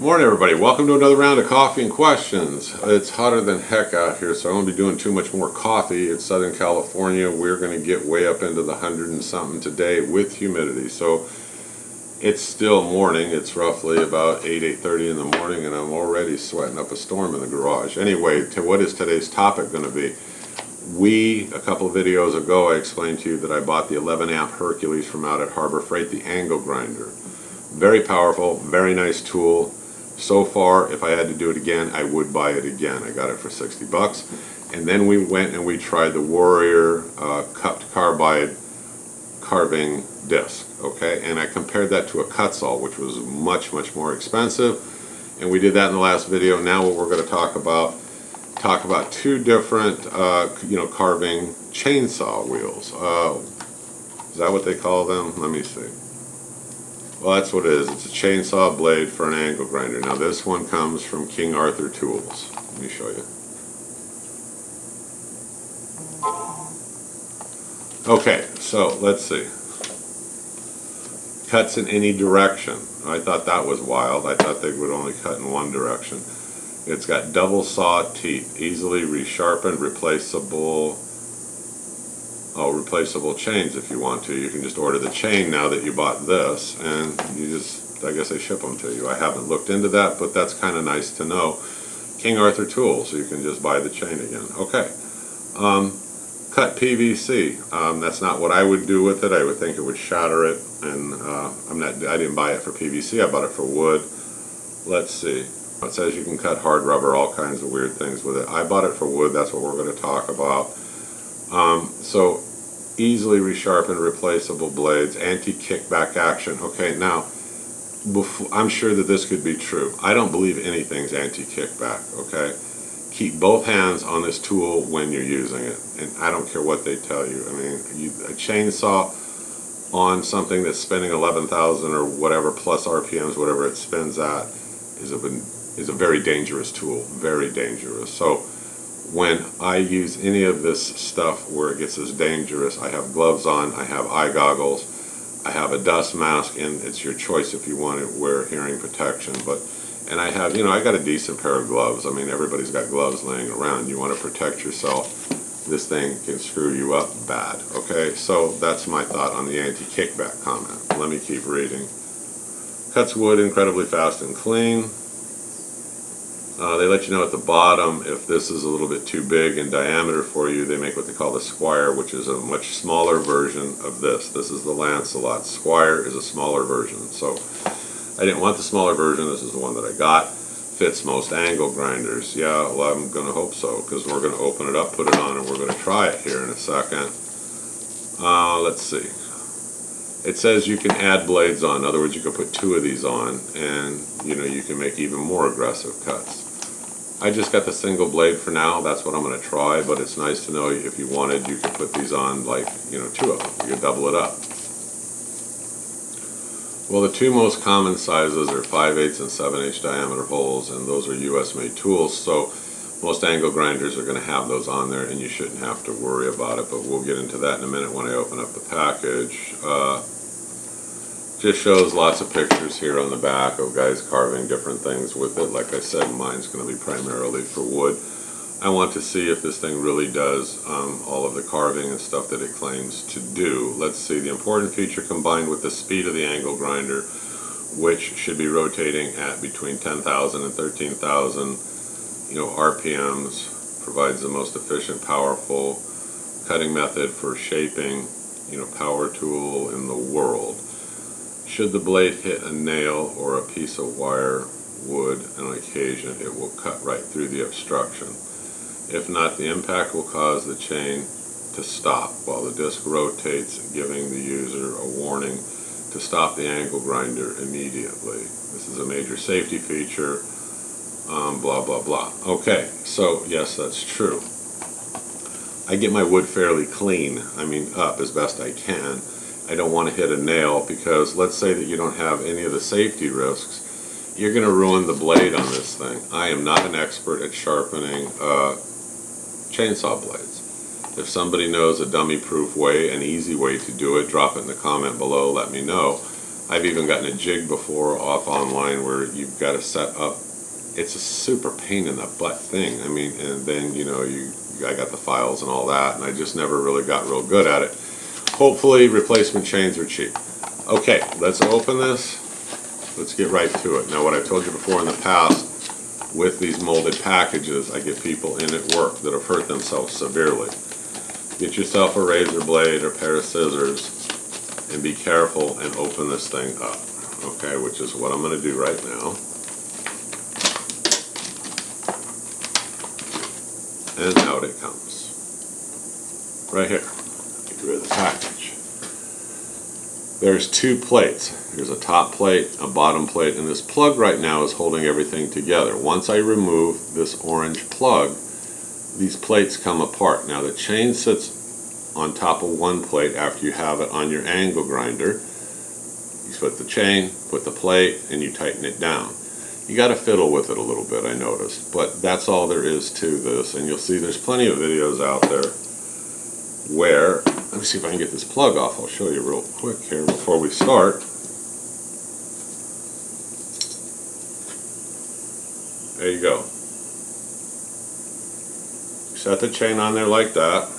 Morning everybody, welcome to another round of coffee and questions. It's hotter than heck out here, so I won't be doing too much more coffee. It's Southern California. We're going to get way up into the 100 and something today with humidity. So it's still morning. It's roughly about 8:30 in the morning, and I'm already sweating up a storm in the garage. Anyway, what is today's topic going to be? A couple of videos ago, I explained to you that I bought the 11 amp Hercules from out at Harbor Freight, the angle grinder. Very powerful, very nice tool. So far, if I had to do it again, I would buy it again. I got it for 60 bucks. And then we went and we tried the Warrior cupped carbide carving disc, okay? And I compared that to a cut saw, which was much, much more expensive. And we did that in the last video. Now what we're going to talk about two different, carving chainsaw wheels. Is that what they call them? Let me see. Well, that's what it is. It's a chainsaw blade for an angle grinder. Now this one comes from King Arthur Tools. Let me show you. Okay, so let's see. Cuts in any direction. I thought that was wild. I thought they would only cut in one direction. It's got double saw teeth, easily resharpened, replaceable chains if you want to. You can just order the chain now that you bought this, and I guess they ship them to you. I haven't looked into that, but that's kind of nice to know. King Arthur Tools, so you can just buy the chain again. Okay. Cut PVC. That's not what I would do with it. I would think it would shatter it, and I didn't buy it for PVC. I bought it for wood. Let's see. It says you can cut hard rubber, all kinds of weird things with it. I bought it for wood. That's what we're going to talk about. So easily resharpened, replaceable blades, anti-kickback action. Okay, now I'm sure that this could be true. I don't believe anything's anti-kickback. Okay, keep both hands on this tool when you're using it, and I don't care what they tell you. I mean, a chainsaw on something that's spinning 11,000 or whatever plus RPMs, whatever it spins at, is a very dangerous tool. Very dangerous. So when I use any of this stuff where it gets this dangerous, I have gloves on, I have eye goggles, I have a dust mask, and it's your choice if you want to wear hearing protection. And I have, I got a decent pair of gloves. I mean, everybody's got gloves laying around. You want to protect yourself. This thing can screw you up bad, okay? So that's my thought on the anti-kickback comment. Let me keep reading. Cuts wood incredibly fast and clean. They let you know at the bottom if this is a little bit too big in diameter for you. They make what they call the Squire, which is a much smaller version of this. This is the Lancelot. Squire is a smaller version. So I didn't want the smaller version. This is the one that I got. Fits most angle grinders. Yeah, well, I'm going to hope so, because we're going to open it up, put it on, and we're going to try it here in a second. Let's see. It says you can add blades on. In other words, you can put two of these on, and you can make even more aggressive cuts. I just got the single blade for now. That's what I'm going to try, but it's nice to know if you wanted, you could put these on two of them. You could double it up. Well, the two most common sizes are 5/8 and 7/8 diameter holes, and those are US made tools, so most angle grinders are going to have those on there, and you shouldn't have to worry about it, but we'll get into that in a minute when I open up the package. Just shows lots of pictures here on the back of guys carving different things with it. Like I said, mine's going to be primarily for wood. I want to see if this thing really does all of the carving and stuff that it claims to do. Let's see. The important feature combined with the speed of the angle grinder, which should be rotating at between 10,000 and 13,000 RPMs, provides the most efficient, powerful cutting method for shaping, power tool in the world. Should the blade hit a nail or a piece of wire, wood, on occasion, it will cut right through the obstruction. If not, the impact will cause the chain to stop while the disc rotates, giving the user a warning to stop the angle grinder immediately. This is a major safety feature, blah, blah, blah. Okay, so yes, that's true. I get my wood fairly clean, up as best I can. I don't want to hit a nail because let's say that you don't have any of the safety risks. You're going to ruin the blade on this thing. I am not an expert at sharpening chainsaw blades. If somebody knows a dummy-proof way, an easy way to do it, drop it in the comment below, let me know. I've even gotten a jig before off online where you've got to set up. It's a super pain in the butt thing. I mean, and then I got the files and all that, and I just never really got real good at it. Hopefully replacement chains are cheap. Okay, let's open this. Let's get right to it. Now, what I've told you before in the past, with these molded packages, I get people in at work that have hurt themselves severely. Get yourself a razor blade or a pair of scissors and be careful and open this thing up, okay, which is what I'm going to do right now. And out it comes. Right here. Get rid of the package. There's two plates. There's a top plate, a bottom plate, and this plug right now is holding everything together. Once I remove this orange plug, these plates come apart. Now the chain sits on top of one plate after you have it on your angle grinder. You put the chain, put the plate, and you tighten it down. You got to fiddle with it a little bit, I noticed, but that's all there is to this. And you'll see there's plenty of videos out there where, let me see if I can get this plug off. I'll show you real quick here before we start. There you go. Set the chain on there like that.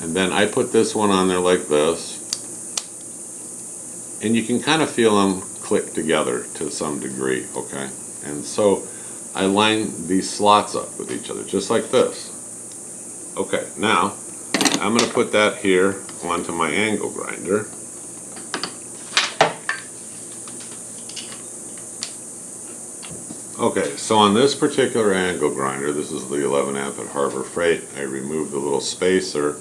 And then I put this one on there like this, and you can kind of feel them click together to some degree, okay? And so I line these slots up with each other, just like this. Okay, now I'm going to put that here onto my angle grinder. Okay, so on this particular angle grinder, this is the 11 amp at Harbor Freight, I removed the little spacer.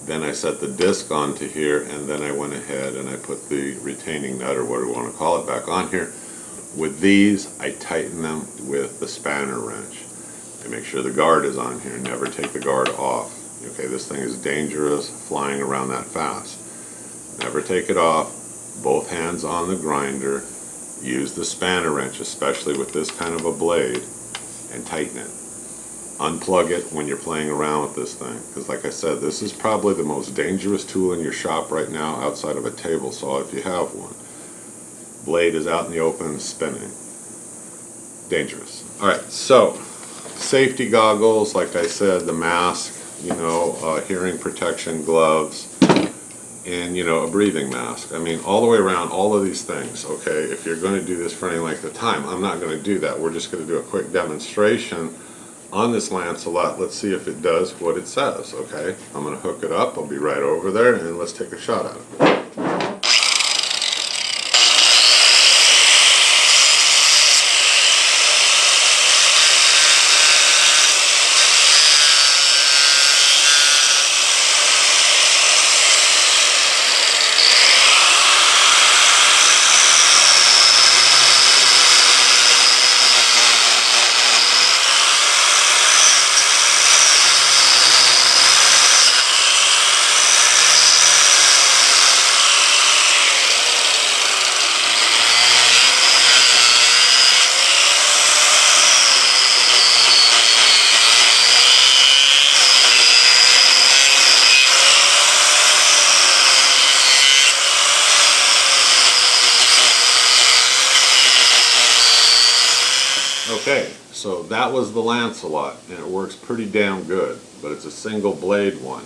Then I set the disc onto here, and then I went ahead and I put the retaining nut, or what do you want to call it, back on here. With these, I tighten them with the spanner wrench. I make sure the guard is on here, never take the guard off. Okay, this thing is dangerous flying around that fast. Never take it off, both hands on the grinder, use the spanner wrench, especially with this kind of a blade, and tighten it. Unplug it when you're playing around with this thing, because like I said, this is probably the most dangerous tool in your shop right now outside of a table saw if you have one. Blade is out in the open spinning. Dangerous. Alright, so safety goggles, like I said, the mask, hearing protection gloves, and a breathing mask. I mean, all the way around, all of these things, okay? If you're going to do this for any length of time, I'm not going to do that. We're just going to do a quick demonstration on this Lancelot. Let's see if it does what it says, okay? I'm going to hook it up. I'll be right over there, and let's take a shot at it. Okay, so that was the Lancelot, and it works pretty damn good, but it's a single blade one.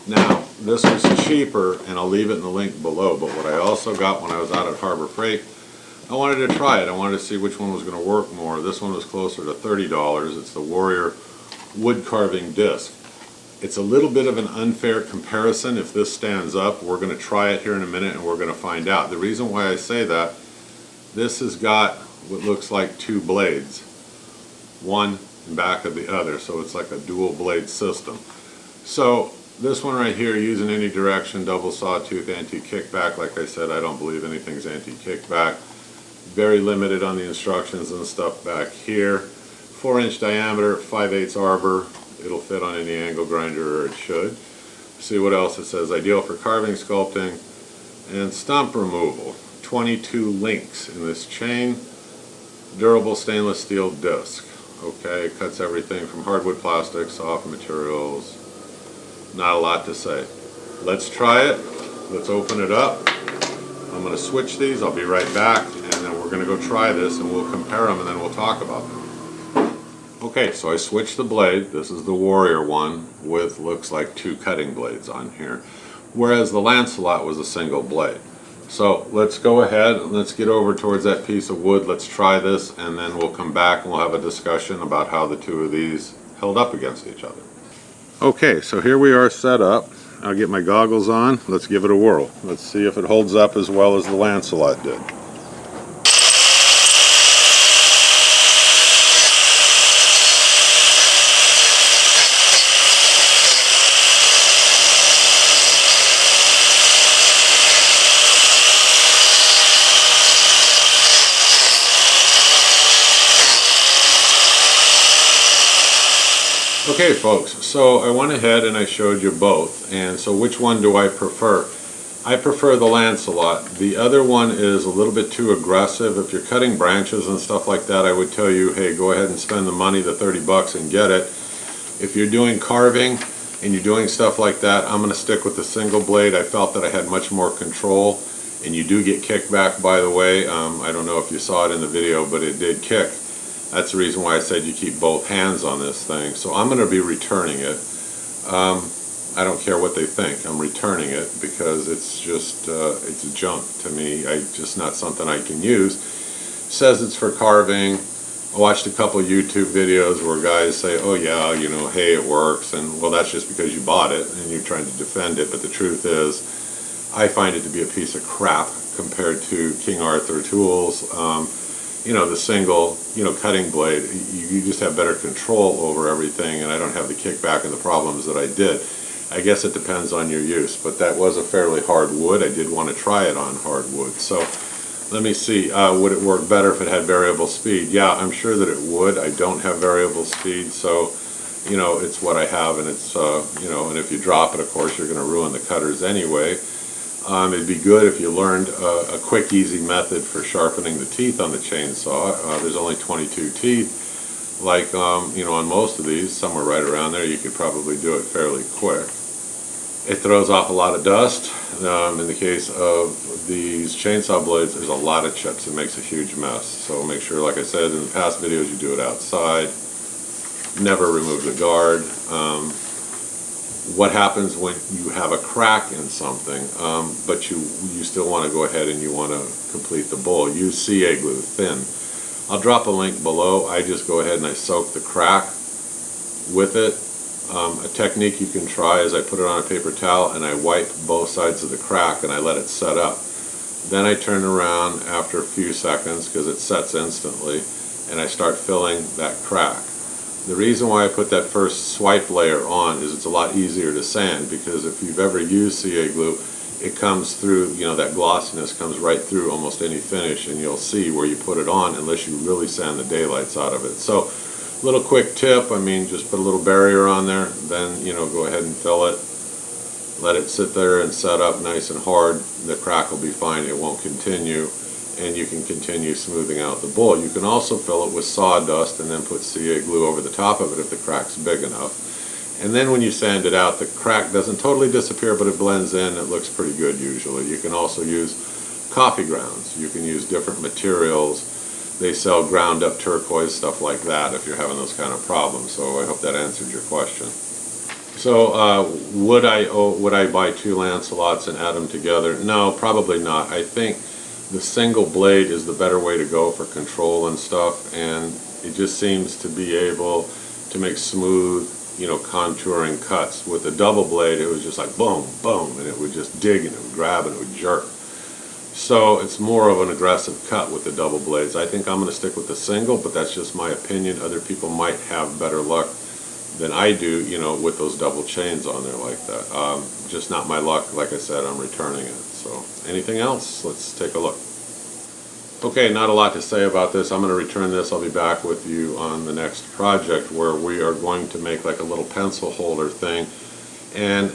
Now, this was cheaper, and I'll leave it in the link below, but what I also got when I was out at Harbor Freight, I wanted to try it. I wanted to see which one was going to work more. This one was closer to $30. It's the Warrior wood carving disc. It's a little bit of an unfair comparison if this stands up. We're going to try it here in a minute, and we're going to find out. The reason why I say that, this has got what looks like two blades, one in back of the other, so it's like a dual blade system. So this one right here, using any direction, double sawtooth, anti-kickback. Like I said, I don't believe anything's anti-kickback. Very limited on the instructions and stuff back here. 4-inch diameter, 5/8 arbor. It'll fit on any angle grinder, or it should. See what else it says. Ideal for carving, sculpting, and stump removal. 22 links in this chain. Durable stainless steel disc. Okay, it cuts everything from hardwood, plastic, soft materials. not a lot to say. Let's try it. Let's open it up. I'm going to switch these. I'll be right back, and then we're going to go try this, and we'll compare them, and then we'll talk about them. Okay, so I switched the blade. This is the Warrior one with, looks like, 2 cutting blades on here, whereas the Lancelot was a single blade. So let's go ahead and let's get over towards that piece of wood. Let's try this, and then we'll come back and we'll have a discussion about how the two of these held up against each other. Okay, so here we are set up. I'll get my goggles on. Let's give it a whirl. Let's see if it holds up as well as the Lancelot did. Okay folks, so I went ahead and I showed you both, and so which one do I prefer? I prefer the Lancelot. The other one is a little bit too aggressive. If you're cutting branches and stuff like that, I would tell you, hey, go ahead and spend the money, the 30 bucks, and get it. If you're doing carving and you're doing stuff like that, I'm going to stick with the single blade. I felt that I had much more control, and you do get kickback, by the way. I don't know if you saw it in the video, but it did kick. That's the reason why I said you keep both hands on this thing. So I'm going to be returning it. I don't care what they think. I'm returning it because it's just, it's junk to me. It's just not something I can use. It says it's for carving. I watched a couple YouTube videos where guys say, oh yeah, you know, hey, it works. And well, that's just because you bought it and you're trying to defend it. But the truth is, I find it to be a piece of crap compared to King Arthur tools. You know, the single, you know, cutting blade, you just have better control over everything, and I don't have the kickback and the problems that I did. I guess it depends on your use, but that was a fairly hard wood. I did want to try it on hard wood. So let me see, would it work better if it had variable speed? Yeah, I'm sure that it would. I don't have variable speed, so, you know, it's what I have, and it's, you know, and if you drop it, of course, you're going to ruin the cutters anyway. It'd be good if you learned a quick, easy method for sharpening the teeth on the chainsaw. There's only 22 teeth. Like, you know, on most of these, somewhere right around there, you could probably do it fairly quick. It throws off a lot of dust. In the case of these chainsaw blades, there's a lot of chips. It makes a huge mess. So make sure, like I said in the past videos, you do it outside. Never remove the guard. What happens when you have a crack in something, but you still want to go ahead and you want to complete the bowl? Use CA glue, thin. I'll drop a link below. I just go ahead and I soak the crack with it. A technique you can try is I put it on a paper towel and I wipe both sides of the crack and I let it set up. Then I turn around after a few seconds, because it sets instantly, and I start filling that crack. The reason why I put that first swipe layer on is it's a lot easier to sand, because if you've ever used CA glue, it comes through, you know, that glossiness comes right through almost any finish, and you'll see where you put it on unless you really sand the daylights out of it. So, little quick tip, I mean, just put a little barrier on there, then, you know, go ahead and fill it. Let it sit there and set up nice and hard. The crack will be fine, it won't continue. And you can continue smoothing out the bowl. You can also fill it with sawdust and then put CA glue over the top of it if the crack's big enough. And then when you sand it out, the crack doesn't totally disappear, but it blends in. It looks pretty good usually. You can also use coffee grounds. You can use different materials. They sell ground up turquoise, stuff like that, if you're having those kind of problems. So I hope that answered your question. So would I buy 2 Lancelots and add them together? No, probably not. I think the single blade is the better way to go for control and stuff, and it just seems to be able to make smooth, you know, contouring cuts. With the double blade, it was just like boom, boom, and it would just dig and it would grab and it would jerk. So it's more of an aggressive cut with the double blades. I think I'm going to stick with the single, but that's just my opinion. Other people might have better luck than I do, you know, with those double chains on there like that. Just not my luck. Like I said, I'm returning it. So anything else? Let's take a look. Okay, not a lot to say about this. I'm going to return this. I'll be back with you on the next project where we are going to make like a little pencil holder thing. And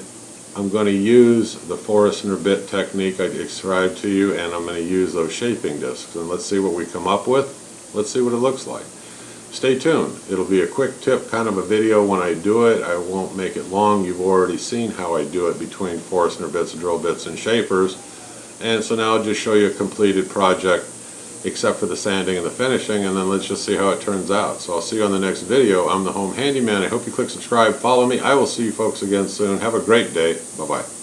I'm going to use the Forstner bit technique I described to you, and I'm going to use those shaping discs. And let's see what we come up with. Let's see what it looks like. stay tuned. It'll be a quick tip, kind of a video when I do it. I won't make it long. You've already seen how I do it between Forstner bits, drill bits, and shapers. And so now I'll just show you a completed project except for the sanding and the finishing, and then let's just see how it turns out. So I'll see you on the next video. I'm the Home Handyman. I hope you click subscribe, follow me. I will see you folks again soon. Have a great day. Bye-bye.